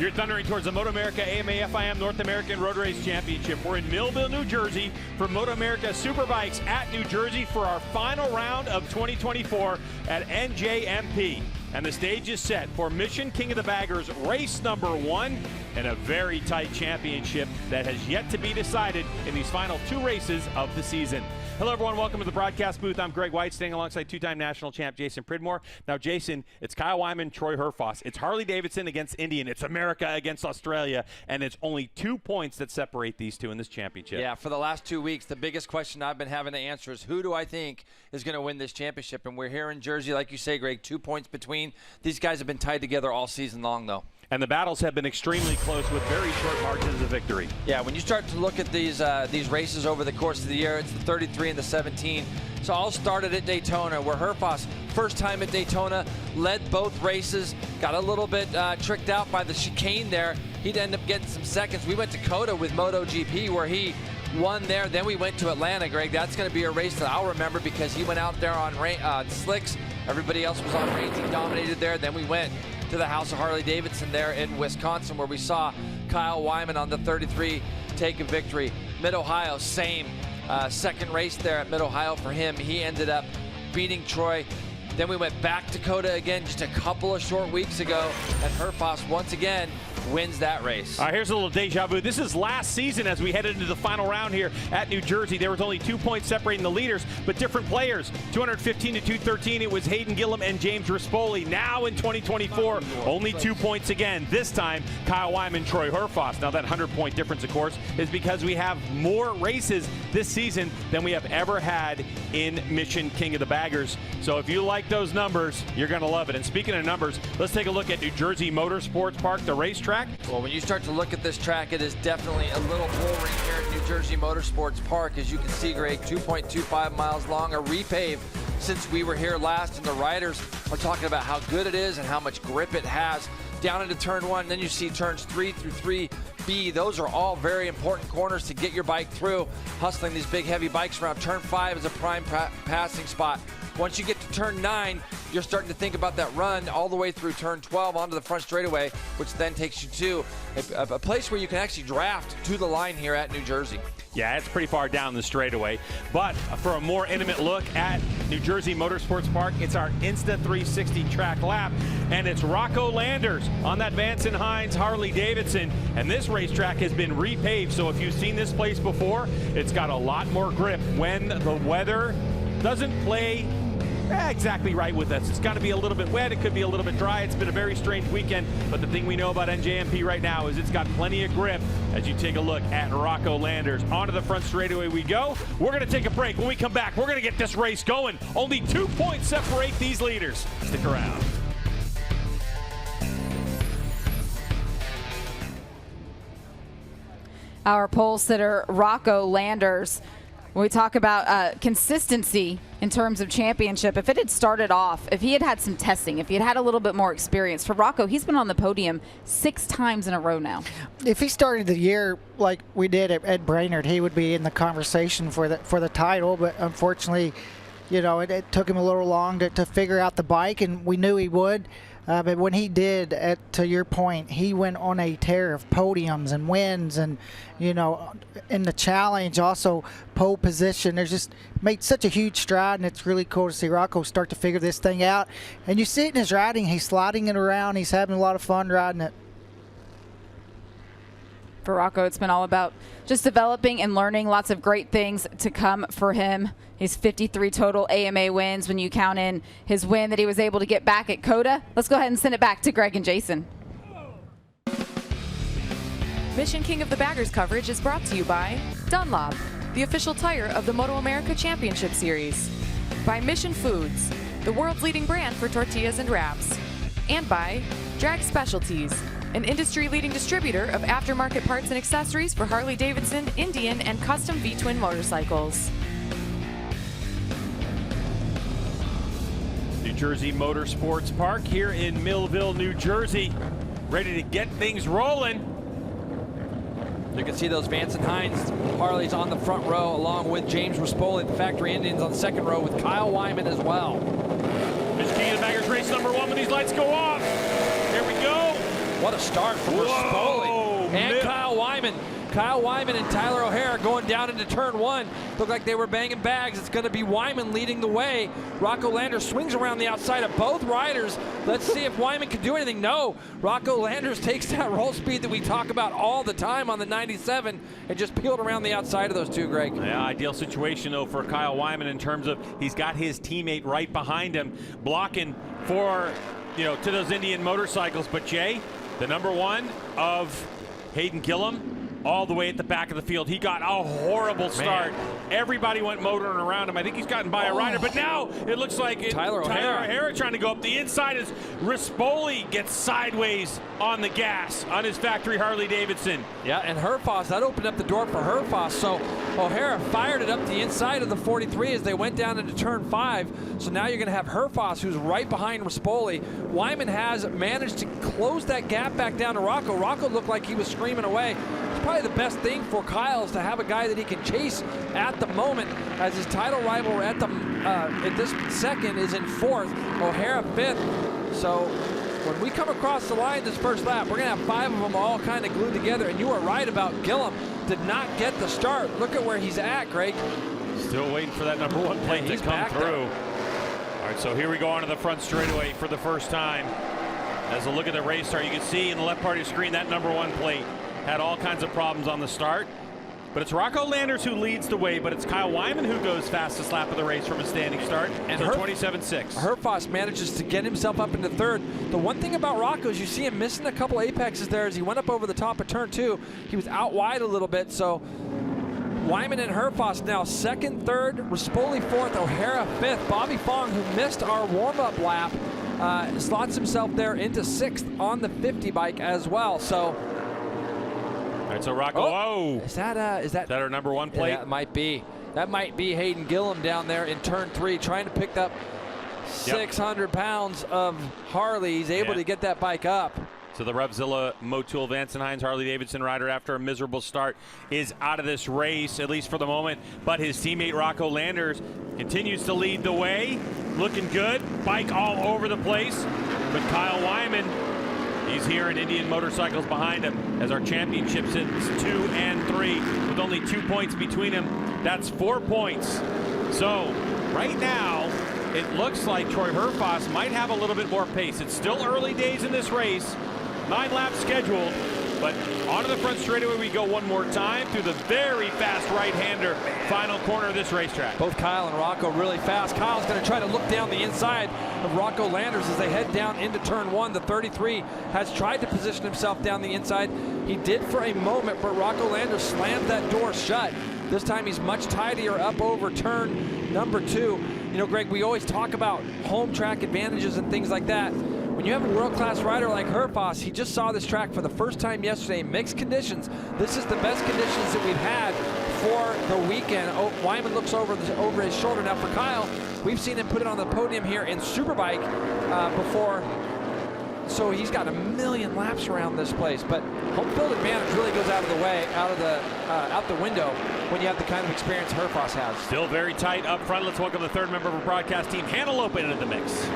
You're thundering towards the MotoAmerica AMA FIM North American Road Race Championship. We're in Millville, New Jersey for MotoAmerica Superbikes at New Jersey for our final round of 2024 at NJMP. And the stage is set for Mission King of the Baggers race number 1 and a very tight championship that has yet to be decided in these final 2 races of the season. Hello everyone, welcome to the broadcast booth. I'm Greg White, staying alongside 2-time national champ Jason Pridmore. Now Jason, it's Kyle Wyman, Troy Herfoss. It's Harley-Davidson against Indian. It's America against Australia. And it's only 2 points that separate these two in this championship. Yeah, for the last 2 weeks, the biggest question I've been having to answer is who do I think is going to win this championship? And we're here in Jersey, like you say, Greg, 2 points between. These guys have been tied together all season long, though. And the battles have been extremely close with very short margins of victory. Yeah, when you start to look at these races over the course of the year, it's the 33 and the 17. So all started at Daytona, where Herfoss, first time at Daytona, led both races, got a little bit tricked out by the chicane there. He'd end up getting some seconds. We went to COTA with MotoGP, where he won there. Then we went to Atlanta, Greg. That's going to be a race that I'll remember because he went out there on slicks. Everybody else was on reins. He dominated there. Then we went to the house of Harley-Davidson there in Wisconsin, where we saw Kyle Wyman on the 33 take a victory. Mid-Ohio, same. Second race there at Mid-Ohio for him. He ended up beating Troy. Then we went back to COTA again just a couple of short weeks ago, and Herfoss once again wins that race. All right, here's a little deja vu. This is last season as we headed into the final round here at New Jersey. There was only 2 points separating the leaders, but different players. 215 to 213, it was Hayden Gillum and James Rispoli. Now in 2024, only 2 points again. This time, Kyle Wyman, Troy Herfoss. Now that 100-point difference, of course, is because we have more races this season than we have ever had in Mission King of the Baggers. So if you like those numbers, you're going to love it. And speaking of numbers, let's take a look at New Jersey Motorsports Park, the racetrack. Well, when you start to look at this track, it is definitely a little boring here at New Jersey Motorsports Park. As you can see, Greg, 2.25 miles long, a repave since we were here last, and the riders are talking about how good it is and how much grip it has. Down into turn 1, then you see turns 3 through 3B. Those are all very important corners to get your bike through, hustling these big heavy bikes around. Turn 5 is a prime passing spot. Once you get to turn 9, you're starting to think about that run all the way through turn 12 onto the front straightaway, which then takes you to a place where you can actually draft to the line here at New Jersey. Yeah, it's pretty far down the straightaway. But for a more intimate look at New Jersey Motorsports Park, it's our Insta 360 track lap, and it's Rocco Landers on that Vance & Hines Harley-Davidson. And this racetrack has been repaved, so if you've seen this place before, it's got a lot more grip when the weather doesn't play exactly right with us. It's got to be a little bit wet. It could be a little bit dry. It's been a very strange weekend, but the thing we know about NJMP right now is it's got plenty of grip as you take a look at Rocco Landers. Onto the front straightaway we go. We're going to take a break. When we come back, we're going to get this race going. Only 2 points separate these leaders. Stick around. Our pole sitter, Rocco Landers. When we talk about consistency in terms of championship, if it had started off, if he had had some testing, if he had had a little bit more experience, for Rocco, he's been on the podium 6 times in a row now. If he started the year like we did at Ed Brainerd, he would be in the conversation for the title. But unfortunately, you know, it took him a little long to figure out the bike, and we knew he would. But when he did, to your point, he went on a tear of podiums and wins, and you know, in the challenge also pole position. There's just made such a huge stride, and it's really cool to see Rocco start to figure this thing out. And you see it in his riding; he's sliding it around. He's having a lot of fun riding it. For Rocco, it's been all about just developing and learning. Lots of great things to come for him. He's 53 total AMA wins when you count in his win that he was able to get back at COTA. Let's go ahead and send it back to Greg and Jason. Mission King of the Baggers coverage is brought to you by Dunlop, the official tire of the MotoAmerica Championship Series. By Mission Foods, the world's leading brand for tortillas and wraps. And by Drag Specialties, an industry-leading distributor of aftermarket parts and accessories for Harley-Davidson, Indian, and custom V-twin motorcycles. New Jersey Motorsports Park here in Millville, New Jersey. Ready to get things rolling. You can see those Vance & Hines Harleys on the front row, along with James Rispoli, the factory Indians on the second row, with Kyle Wyman as well. Mission King of the Baggers race number 1 when these lights go off. Here we go. What a start from Rispoli and Kyle Wyman. Kyle Wyman and Tyler O'Hara going down into turn one. Look like they were banging bags. It's going to be Wyman leading the way. Rocco Landers swings around the outside of both riders. Let's see if Wyman can do anything. No, Rocco Landers takes that roll speed that we talk about all the time on the 97 and just peeled around the outside of those two, Greg. Yeah, ideal situation, though, for Kyle Wyman in terms of he's got his teammate right behind him, blocking for, to those Indian motorcycles. But, Jay, the number one of Hayden Gillum, all the way at the back of the field. He got a horrible start. Everybody went motoring around him. I think he's gotten by a rider, but now it looks like Tyler O'Hara trying to go up the inside as Rispoli gets sideways on the gas on his factory Harley-Davidson. Yeah, and Herfoss, that opened up the door for Herfoss. So O'Hara fired it up the inside of the 43 as they went down into turn 5. So now you're going to have Herfoss, who's right behind Rispoli. Wyman has managed to close that gap back down to Rocco. Rocco looked like he was screaming away. It's probably the best thing for Kyle is to have a guy that he can chase at the moment, as his title rival at this second is in 4th, O'Hara 5th. So when we come across the line this first lap, we're going to have 5 of them all kind of glued together. And you are right about Gillum. Did not get the start. Look at where he's at, Greg. Still waiting for that number one plate to come through. All right, so here we go onto the front straightaway for the first time. As a look at the race start, you can see in the left part of your screen that number one plate had all kinds of problems on the start. But it's Rocco Landers who leads the way, but it's Kyle Wyman who goes fastest lap of the race from a standing start. And 27.6. Herfoss manages to get himself up into 3rd. The one thing about Rocco is you see him missing a couple apexes there as he went up over the top of turn 2. He was out wide a little bit, so Wyman and Herfoss now 2nd, 3rd, Rispoli 4th, O'Hara 5th. Bobby Fong, who missed our warm-up lap, slots himself there into 6th on the 50 bike as well. So all right, so Rocco, is that our number one plate? Yeah, that might be. That might be Hayden Gillum down there in turn 3 trying to pick up 600 pounds of Harley. He's able to get that bike up. So the Revzilla Motul Vance and Hines Harley-Davidson rider, after a miserable start, is out of this race, at least for the moment. But his teammate Rocco Landers continues to lead the way. Looking good. Bike all over the place. But Kyle Wyman, he's here in Indian Motorcycles behind him as our championship sits 2 and 3 with only 2 points between them. That's 4 points. So right now, it looks like Troy Herfoss might have a little bit more pace. It's still early days in this race. 9 laps scheduled, but onto the front straightaway we go one more time through the very fast right-hander final corner of this racetrack. Both Kyle and Rocco really fast. Kyle's going to try to look down the inside of Rocco Landers as they head down into turn 1. The 33 has tried to position himself down the inside. He did for a moment, but Rocco Landers slammed that door shut. This time he's much tidier up over turn number 2. Greg, we always talk about home track advantages and things like that. When you have a world-class rider like Herfoss, he just saw this track for the first time yesterday, mixed conditions. This is the best conditions that we've had for the weekend. Wyman looks over his shoulder. Now for Kyle, we've seen him put it on the podium here in Superbike before. So he's got a million laps around this place, but home field advantage really goes out of the way, out the window when you have the kind of experience Herfoss has. Still very tight up front. Let's welcome the 3rd member of our broadcast team, Hannah Lopin, into the mix.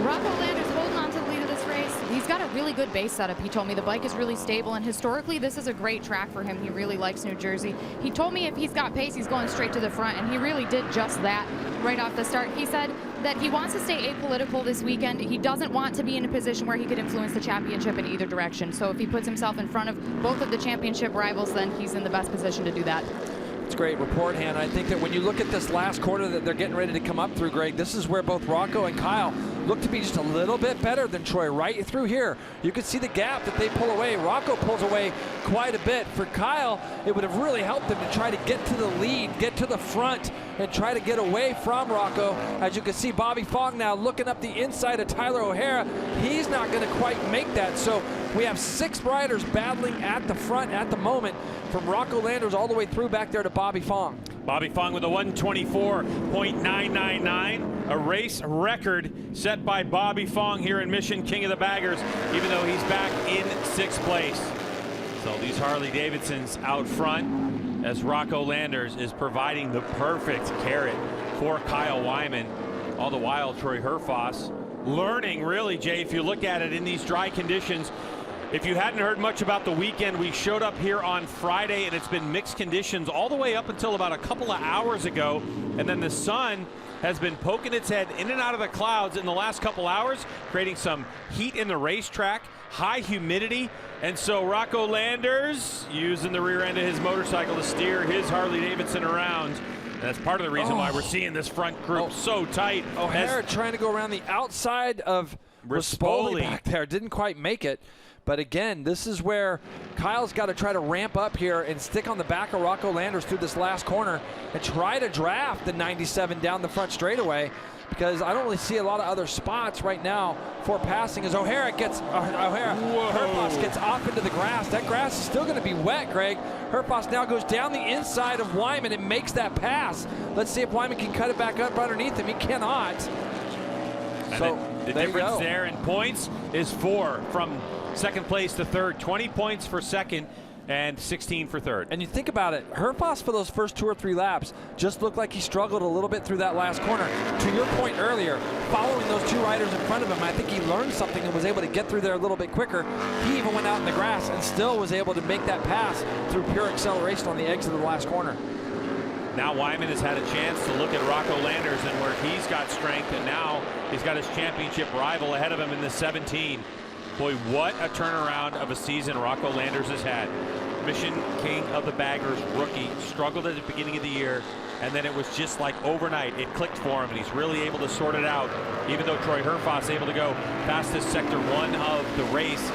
Rocco Landers holding on to the lead of this race. He's got a really good base setup. He told me the bike is really stable, and historically this is a great track for him. He really likes New Jersey. He told me if he's got pace, he's going straight to the front, and he really did just that right off the start. He said that he wants to stay apolitical this weekend. He doesn't want to be in a position where he could influence the championship in either direction. So if he puts himself in front of both of the championship rivals, then he's in the best position to do that. It's a great report, Hannah. I think that when you look at this last quarter that they're getting ready to come up through, Greg, this is where both Rocco and Kyle look to be just a little bit better than Troy. Right through here, you can see the gap that they pull away. Rocco pulls away quite a bit. For Kyle, it would have really helped him to try to get to the lead, get to the front, and try to get away from Rocco. As you can see, Bobby Fong now looking up the inside of Tyler O'Hara. He's not going to quite make that. So we have 6 riders battling at the front at the moment, from Rocco Landers all the way through back there to Bobby Fong. Bobby Fong with a 124.999, a race record set by Bobby Fong here in Mission King of the Baggers, even though he's back in 6th place. So these Harley-Davidsons out front as Rocco Landers is providing the perfect carrot for Kyle Wyman. All the while, Troy Herfoss learning, really, Jay, if you look at it in these dry conditions, If you hadn't heard much about the weekend, we showed up here on Friday, and it's been mixed conditions all the way up until about a couple of hours ago. And then the sun has been poking its head in and out of the clouds in the last couple hours, creating some heat in the racetrack, high humidity. And so Rocco Landers using the rear end of his motorcycle to steer his Harley-Davidson around. And that's part of the reason why we're seeing this front group so tight. O'Hara trying to go around the outside of Rispoli back there. Didn't quite make it. But again, this is where Kyle's got to try to ramp up here and stick on the back of Rocco Landers through this last corner and try to draft the 97 down the front straightaway, because I don't really see a lot of other spots right now for passing as O'Hara gets, Herfoss gets off into the grass. That grass is still going to be wet, Greg. Herfoss now goes down the inside of Wyman and makes that pass. Let's see if Wyman can cut it back up underneath him. He cannot. And so the difference there in points is 4 from second place to third, 20 points for second and 16 for third. And you think about it, Herfoss for those first 2 or 3 laps just looked like he struggled a little bit through that last corner. To your point earlier, following those 2 riders in front of him, I think he learned something and was able to get through there a little bit quicker. He even went out in the grass and still was able to make that pass through pure acceleration on the exit of the last corner. Now Wyman has had a chance to look at Rocco Landers and where he's got strength, and now he's got his championship rival ahead of him in the 17. Boy, what a turnaround of a season Rocco Landers has had. Mission King of the Baggers rookie, struggled at the beginning of the year, and then it was just like overnight. It clicked for him, and he's really able to sort it out, even though Troy Herfoss able to go fastest sector 1 of the race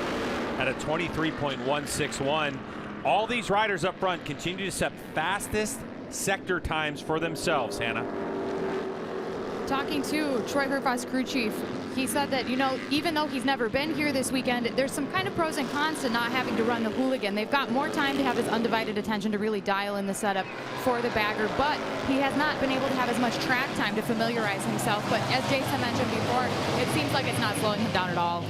at a 23.161. All these riders up front continue to set fastest sector times for themselves, Hannah. Talking to Troy Herfoss crew chief, he said that, you know, even though he's never been here this weekend, there's some kind of pros and cons to not having to run the hooligan. They've got more time to have his undivided attention to really dial in the setup for the bagger, but he has not been able to have as much track time to familiarize himself. But as Jason mentioned before, it seems like it's not slowing him down at all.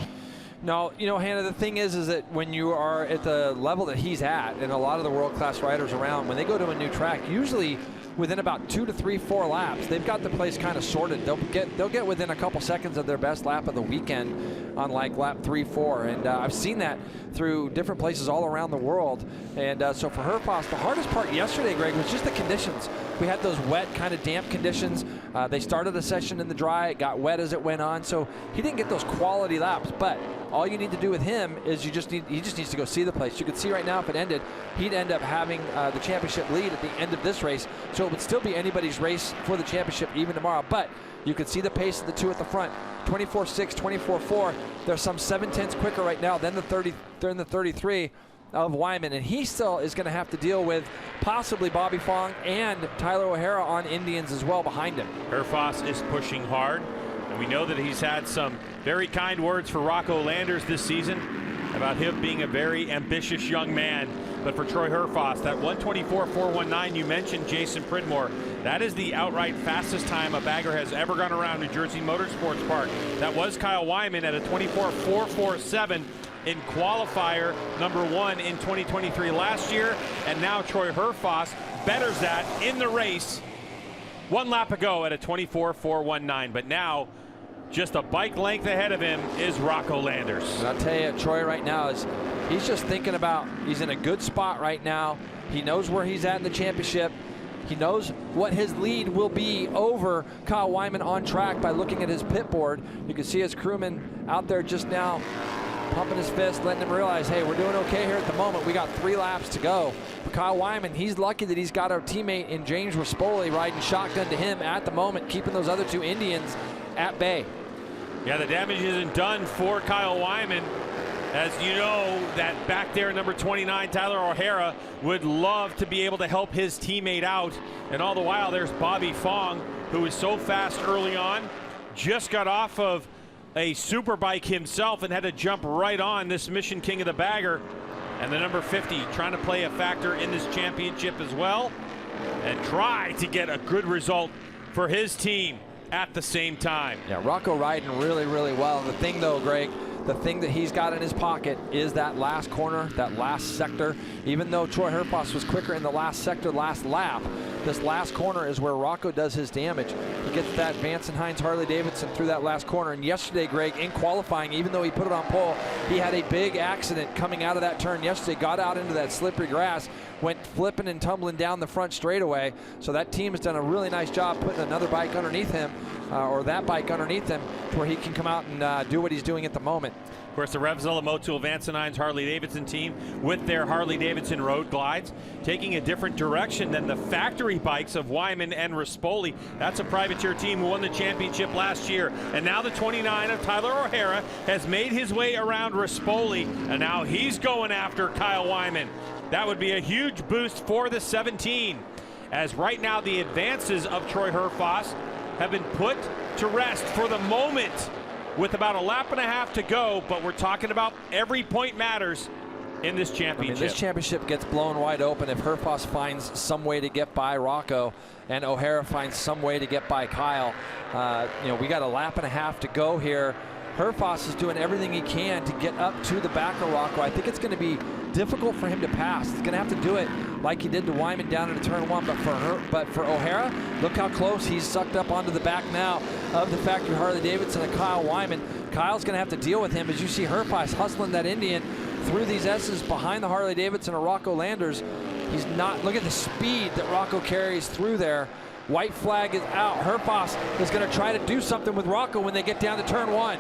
No, you know, Hannah, the thing is that when you are at the level that he's at, and a lot of the world-class riders around, when they go to a new track, usually within about 2 to 3, 4 laps, they've got the place kind of sorted. They'll get within a couple seconds of their best lap of the weekend on like lap 3, 4, and I've seen that through different places all around the world. And so for Herfoss, the hardest part yesterday, Greg, was just the conditions. We had those wet, kind of damp conditions. They started the session in the dry. It got wet as it went on, so he didn't get those quality laps. But all you need to do with him is he just needs to go see the place. You can see right now if it ended, he'd end up having the championship lead at the end of this race. So it would still be anybody's race for the championship even tomorrow. But you can see the pace of the 2 at the front, 24.6, 24.4. They're some 7/10 quicker right now than the 30. They're in the 33 of Wyman, and he still is going to have to deal with possibly Bobby Fong and Tyler O'Hara on Indians as well behind him. Herfoss is pushing hard, and we know that he's had some very kind words for Rocco Landers this season about him being a very ambitious young man. But for Troy Herfoss, that 124.419 you mentioned, Jason Pridmore, that is the outright fastest time a bagger has ever gone around New Jersey Motorsports Park. That was Kyle Wyman at a 24.447 in qualifier number 1 in 2023 last year, and now Troy Herfoss betters that in the race 1 lap ago at a 24.419. But now, just a bike length ahead of him is Rocco Landers. And I'll tell you, Troy right now he's just thinking about, he's in a good spot right now. He knows where he's at in the championship. He knows what his lead will be over Kyle Wyman on track by looking at his pit board. You can see his crewman out there just now pumping his fist, letting him realize, hey, we're doing okay here at the moment. We got 3 laps to go. But Kyle Wyman, he's lucky that he's got a teammate in James Rispoli riding shotgun to him at the moment, keeping those other 2 Indians at bay. Yeah, the damage isn't done for Kyle Wyman. As you know, that back there, number 29, Tyler O'Hara, would love to be able to help his teammate out. And all the while, there's Bobby Fong, who is so fast early on, just got off of a superbike himself and had to jump right on this Mission King of the Bagger. And the number 50 trying to play a factor in this championship as well and try to get a good result for his team at the same time. Yeah, Rocco riding really, really well. The thing though, Greg, the thing that he's got in his pocket is that last corner, that last sector. Even though Troy Herfoss was quicker in the last sector, last lap, this last corner is where Rocco does his damage. He gets that Vance and Hines Harley-Davidson through that last corner. And yesterday, Greg, in qualifying, even though he put it on pole, he had a big accident coming out of that turn yesterday, got out into that slippery grass, went flipping and tumbling down the front straightaway. So that team has done a really nice job putting another bike underneath him, or that bike underneath him, to where he can come out and do what he's doing at the moment. Of course, the Revzilla Motul Vance and Hines Harley-Davidson team with their Harley-Davidson road glides taking a different direction than the factory bikes of Wyman and Rispoli. That's a privateer team who won the championship last year. And now the 29 of Tyler O'Hara has made his way around Rispoli, and now he's going after Kyle Wyman. That would be a huge boost for the 17, as right now the advances of Troy Herfoss have been put to rest for the moment, with about a lap and a half to go. But we're talking about every point matters in this championship. This championship gets blown wide open if Herfoss finds some way to get by Rocco and O'Hara finds some way to get by Kyle. We got a lap and a half to go here. Herfoss is doing everything he can to get up to the back of Rocco. I think it's going to be difficult for him to pass. He's going to have to do it like he did to Wyman down into turn one. But for O'Hara, look how close he's sucked up onto the back now of the factory Harley-Davidson and Kyle Wyman. Kyle's going to have to deal with him as you see Herfoss hustling that Indian through these S's behind the Harley-Davidson and Rocco Landers. He's not, look at the speed that Rocco carries through there. White flag is out. Herfoss is going to try to do something with Rocco when they get down to turn one.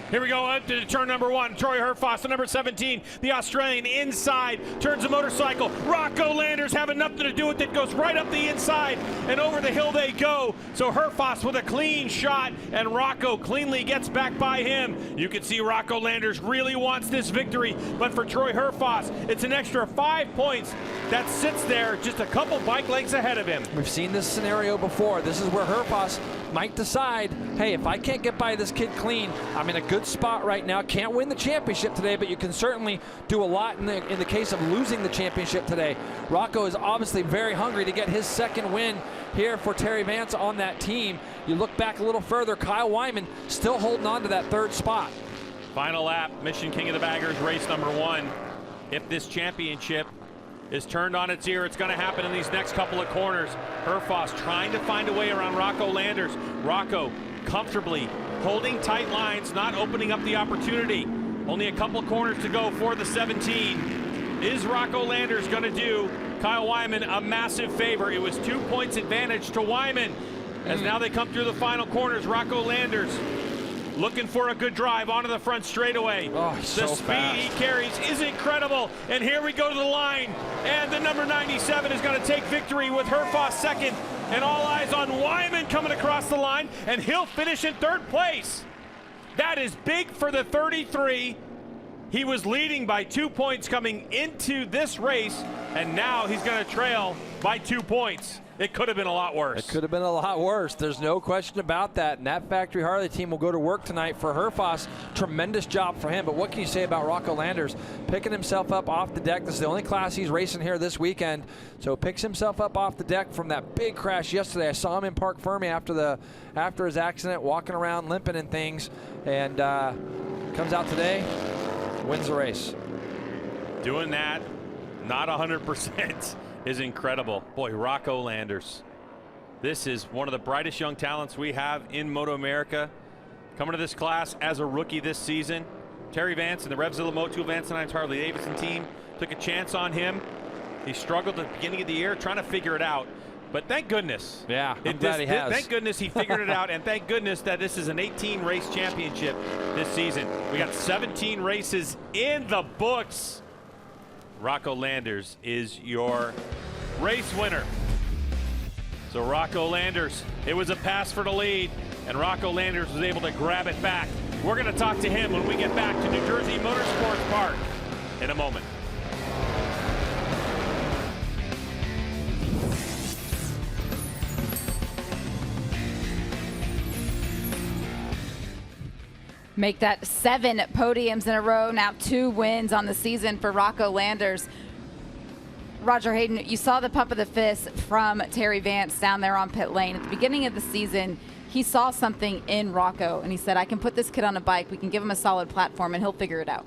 Here we go up to turn number one. Troy Herfoss, the number 17, the Australian inside, turns the motorcycle. Rocco Landers having nothing to do with it, goes right up the inside, and over the hill they go. So Herfoss with a clean shot, and Rocco cleanly gets back by him. You can see Rocco Landers really wants this victory, but for Troy Herfoss, it's an extra 5 points that sits there just a couple bike lengths ahead of him. We've seen this scenario before. This is where Herfoss might decide, hey, if I can't get by this kid clean, I'm in a good spot right now. Can't win the championship today, but you can certainly do a lot in the case of losing the championship today. Rocco is obviously very hungry to get his second win here for Terry Vance on that team. You look back a little further, Kyle Wyman still holding on to that third spot. Final lap, Mission King of the Baggers, race number one. If this championship is turned on its ear, it's going to happen in these next couple of corners. Herfoss trying to find a way around Rocco Landers. Rocco comfortably holding tight lines, not opening up the opportunity. Only a couple of corners to go for the 17. Is Rocco Landers going to do Kyle Wyman a massive favor? It was 2 points advantage to Wyman. As now they come through the final corners, Rocco Landers looking for a good drive onto the front straightaway. Oh, the so speed fast. he carries is incredible. And here we go to the line. And the number 97 is going to take victory with Herfoss second. And all eyes on Wyman coming across the line. And he'll finish in third place. That is big for the 33. He was leading by 2 points coming into this race. And now he's going to trail by 2 points. It could have been a lot worse. It could have been a lot worse. There's no question about that. And that factory Harley team will go to work tonight for Herfoss. Tremendous job for him. But what can you say about Rocco Landers? Picking himself up off the deck. This is the only class he's racing here this weekend. So picks himself up off the deck from that big crash yesterday. I saw him in Park Fermi after his accident, walking around, limping and things. And comes out today, wins the race. Doing that, not 100%. is incredible. Boy, Rocco Landers. This is one of the brightest young talents we have in MotoAmerica. Coming to this class as a rookie this season. Terry Vance and the Revzilla Motul Vance and Hines Harley-Davidson team took a chance on him. He struggled at the beginning of the year trying to figure it out. But thank goodness. Yeah, I'm glad he has. Thank goodness he figured it out, and thank goodness that this is an 18-race championship this season. We got 17 races in the books. Rocco Landers is your race winner. So Rocco Landers, it was a pass for the lead, and Rocco Landers was able to grab it back. We're going to talk to him when we get back to New Jersey Motorsports Park in a moment. Make that 7 podiums in a row, now 2 wins on the season for Rocco Landers. Roger Hayden, you saw the pump of the fist from Terry Vance down there on pit lane. At the beginning of the season, he saw something in Rocco, and he said, I can put this kid on a bike, we can give him a solid platform, and he'll figure it out.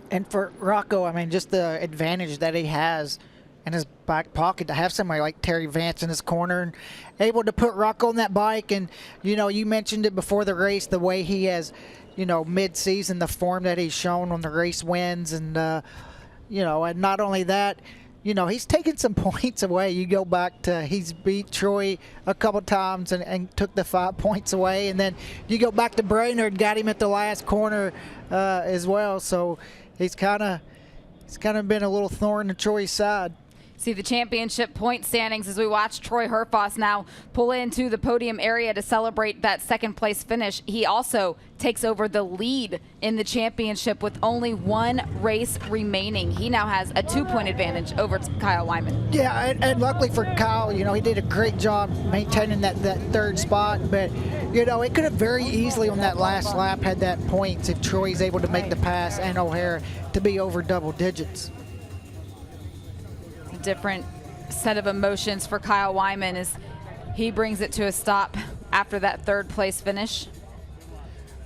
And for Rocco, I mean, just the advantage that he has in his back pocket to have somebody like Terry Vance in his corner and able to put Rocco on that bike. And, you mentioned it before the race, the way he has, mid-season, the form that he's shown on the race wins. And, and not only that, he's taken some points away. You go back to he's beat Troy a couple times and took the 5 points away. And then you go back to Brainerd, got him at the last corner as well. So he's kind of been a little thorn in Troy's side. See the championship point standings as we watch Troy Herfoss now pull into the podium area to celebrate that second place finish. He also takes over the lead in the championship with only one race remaining. He now has a 2-point advantage over Kyle Wyman. Yeah, and luckily for Kyle, he did a great job maintaining that third spot. But, it could have very easily on that last lap had that points if Troy's able to make the pass and O'Hara to be over double digits. Different set of emotions for Kyle Wyman as he brings it to a stop after that third place finish.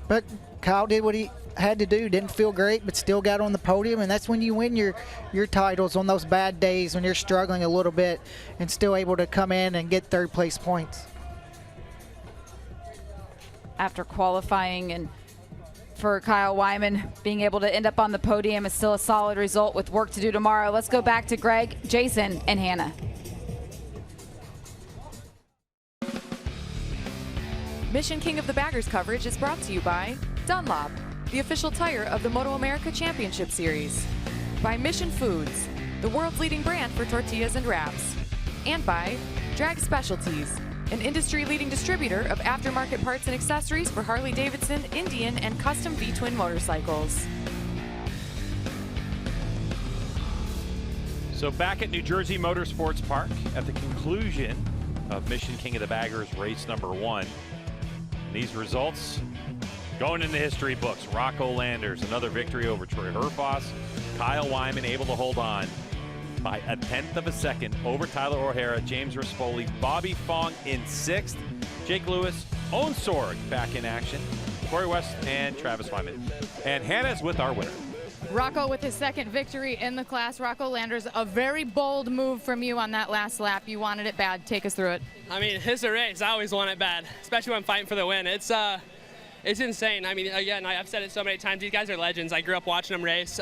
But Kyle did what he had to do. Didn't feel great, but still got on the podium, and that's when you win your titles on those bad days when you're struggling a little bit and still able to come in and get third place points. After qualifying, and for Kyle Wyman, being able to end up on the podium is still a solid result with work to do tomorrow. Let's go back to Greg, Jason, and Hannah. Mission King of the Baggers coverage is brought to you by Dunlop, the official tire of the MotoAmerica Championship Series. By Mission Foods, the world's leading brand for tortillas and wraps. And by Drag Specialties, an industry-leading distributor of aftermarket parts and accessories for Harley-Davidson, Indian, and custom V-twin motorcycles. So back at New Jersey Motorsports Park at the conclusion of Mission King of the Baggers race number 1. These results going in the history books. Rocco Landers, another victory over Troy Herfoss. Kyle Wyman able to hold on by 1/10 of a second over Tyler O'Hara, James Rispoli, Bobby Fong in 6th. Jake Lewis, Owen Sorg back in action. Corey West and Travis Wyman. And Hannah's with our winner. Rocco with his second victory in the class. Rocco Landers, a very bold move from you on that last lap. You wanted it bad. Take us through it. I mean, it's a race. I always want it bad, especially when I'm fighting for the win. It's insane. I mean, again, I've said it so many times. These guys are legends. I grew up watching them race.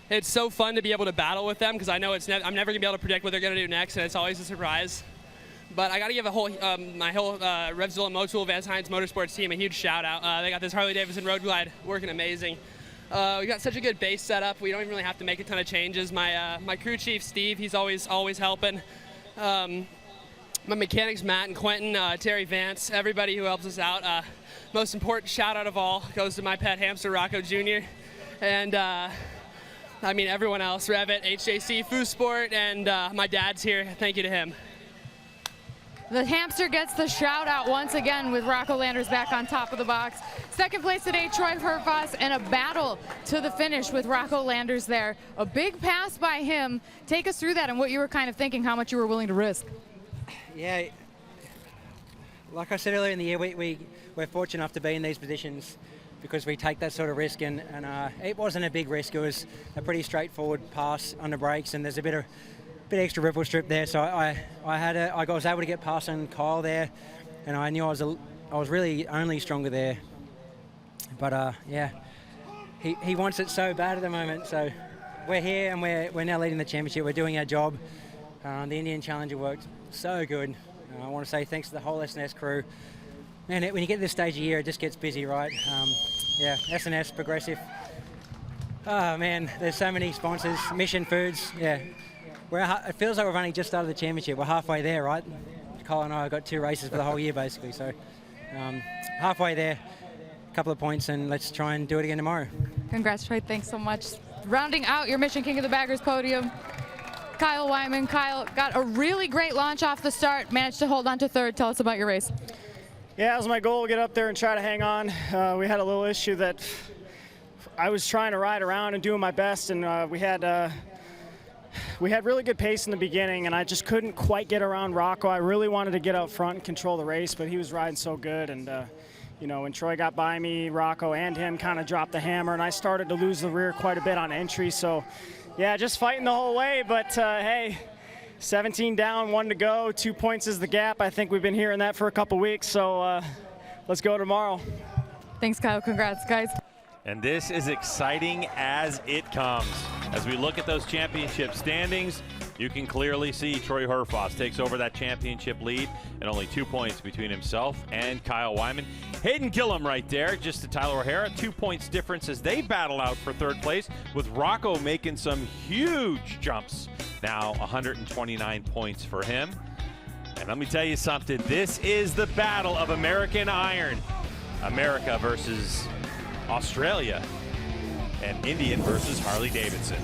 It's so fun to be able to battle with them because I know I'm never going to be able to predict what they're going to do next, and it's always a surprise. But I got to give my whole Revzilla Motul Vance Hines Motorsports team a huge shout out. They got this Harley-Davidson Road Glide working amazing. We got such a good base setup. We don't even really have to make a ton of changes. My crew chief, Steve, he's always helping. My mechanics, Matt and Quentin, Terry Vance, everybody who helps us out. Most important shout out of all goes to my pet hamster, Rocco Jr. And I mean, everyone else, Revit, HJC, Foo Sport, and my dad's here. Thank you to him. The hamster gets the shout out once again with Rocco Landers back on top of the box. Second place today, Troy Herfoss, and a battle to the finish with Rocco Landers there. A big pass by him. Take us through that and what you were kind of thinking, how much you were willing to risk. Yeah, like I said earlier in the year, we're fortunate enough to be in these positions because we take that sort of risk, and it wasn't a big risk. It was a pretty straightforward pass under brakes, and there's a bit extra ripple strip there, so I was able to get past on Kyle there, and I knew I was really only stronger there. But yeah, he wants it so bad at the moment. So we're here and we're now leading the championship. We're doing our job. The Indian Challenger worked so good. I want to say thanks to the whole SNS crew. Man, when you get to this stage of the year, it just gets busy, right? Yeah, SNS, Progressive. Oh man, there's so many sponsors. Mission Foods, yeah. It feels like we've only just started the championship. We're halfway there, right? Kyle and I have got 2 races for the whole year, basically. So halfway there, a couple of points, and let's try and do it again tomorrow. Congrats, Troy. Thanks so much. Rounding out your Mission King of the Baggers podium, Kyle Wyman. Kyle got a really great launch off the start, managed to hold on to third. Tell us about your race. Yeah, it was my goal to get up there and try to hang on. We had a little issue that I was trying to ride around and doing my best, and we had really good pace in the beginning, and I just couldn't quite get around Rocco. I really wanted to get out front and control the race, but he was riding so good, and you know, when Troy got by me, Rocco and him kind of dropped the hammer, and I started to lose the rear quite a bit on entry, so Yeah, just fighting the whole way, but hey, 17 down, 1 to go, 2 points is the gap. I think we've been hearing that for a couple weeks, so let's go tomorrow. Thanks, Kyle. Congrats, guys. And this is exciting as it comes. As we look at those championship standings, you can clearly see Troy Herfoss takes over that championship lead and only 2 points between himself and Kyle Wyman. Hayden Gillum right there, just to Tyler O'Hara, 2 points difference as they battle out for third place, with Rocco making some huge jumps. Now 129 points for him. And let me tell you something, this is the battle of American Iron. America versus Australia, and Indian versus Harley-Davidson.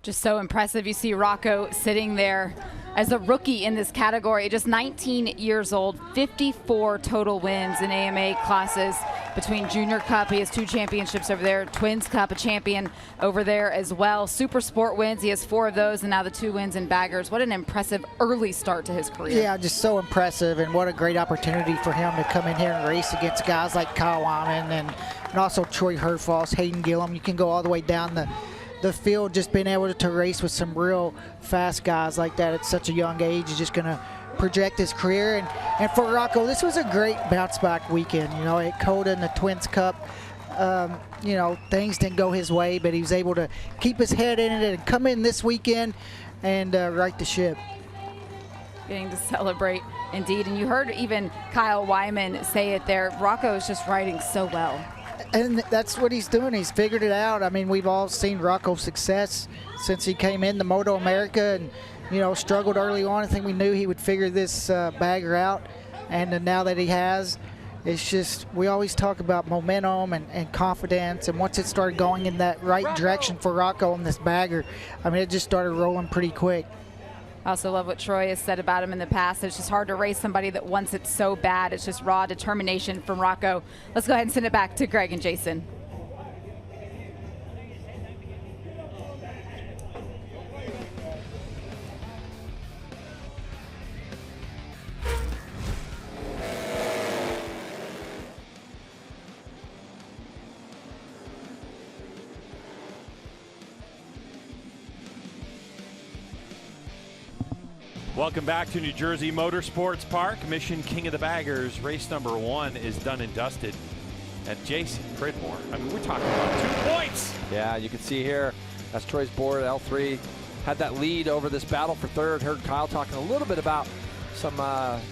Just so impressive. You see Rocco sitting there as a rookie in this category, just 19 years old, 54 total wins in AMA classes between Junior Cup. He has 2 championships over there. Twins Cup, a champion over there as well. Super Sport wins. He has 4 of those, and now the 2 wins in baggers. What an impressive early start to his career. Yeah, just so impressive, and what a great opportunity for him to come in here and race against guys like Kyle Wyman and also Troy Herfoss, Hayden Gillum. You can go all the way down the field, just being able to race with some real fast guys like that at such a young age is just going to project his career. And for Rocco, this was a great bounce back weekend. You know, at Coda in the Twins Cup, you know, things didn't go his way, but he was able to keep his head in it and come in this weekend and right the ship. Getting to celebrate, indeed. And you heard even Kyle Wyman say it there. Rocco is just riding so well. And that's what he's doing. He's figured it out. I mean, we've all seen Rocco's success since he came in the MotoAmerica and, you know, struggled early on. I think we knew he would figure this bagger out. And now that he has, it's just, we always talk about momentum and confidence. And once it started going in that right direction for Rocco on this bagger, I mean, it just started rolling pretty quick. I also love what Troy has said about him in the past. It's just hard to race somebody that wants it so bad. It's just raw determination from Rocco. Let's go ahead and send it back to Greg and Jason. Welcome back to New Jersey Motorsports Park. Mission King of the Baggers. Race number 1 is done and dusted. And Jason Pridmore, I mean, we're talking about 2 points. Yeah, you can see here, that's Troy's board, L3. Had that lead over this battle for third. Heard Kyle talking a little bit about some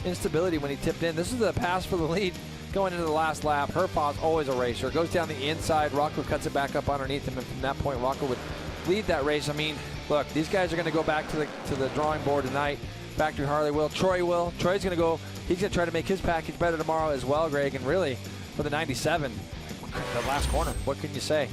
instability when he tipped in. This is the pass for the lead going into the last lap. Herfoss, always a racer. Goes down the inside. Rocco cuts it back up underneath him. And from that point, Rocco would lead that race. I mean, look, these guys are going to go back to the drawing board tonight. Factory Harley will. Troy will. Troy's going to go. He's going to try to make his package better tomorrow as well, Greg. And really, for the 97, the last corner, what can you say?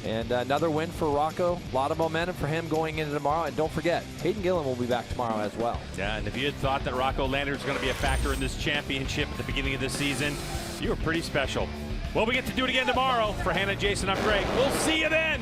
And another win for Rocco. A lot of momentum for him going into tomorrow. And don't forget, Hayden Gillum will be back tomorrow as well. Yeah, and if you had thought that Rocco Landers was going to be a factor in this championship at the beginning of this season, you were pretty special. Well, we get to do it again tomorrow. For Hannah, Jason, I'm Greg. We'll see you then.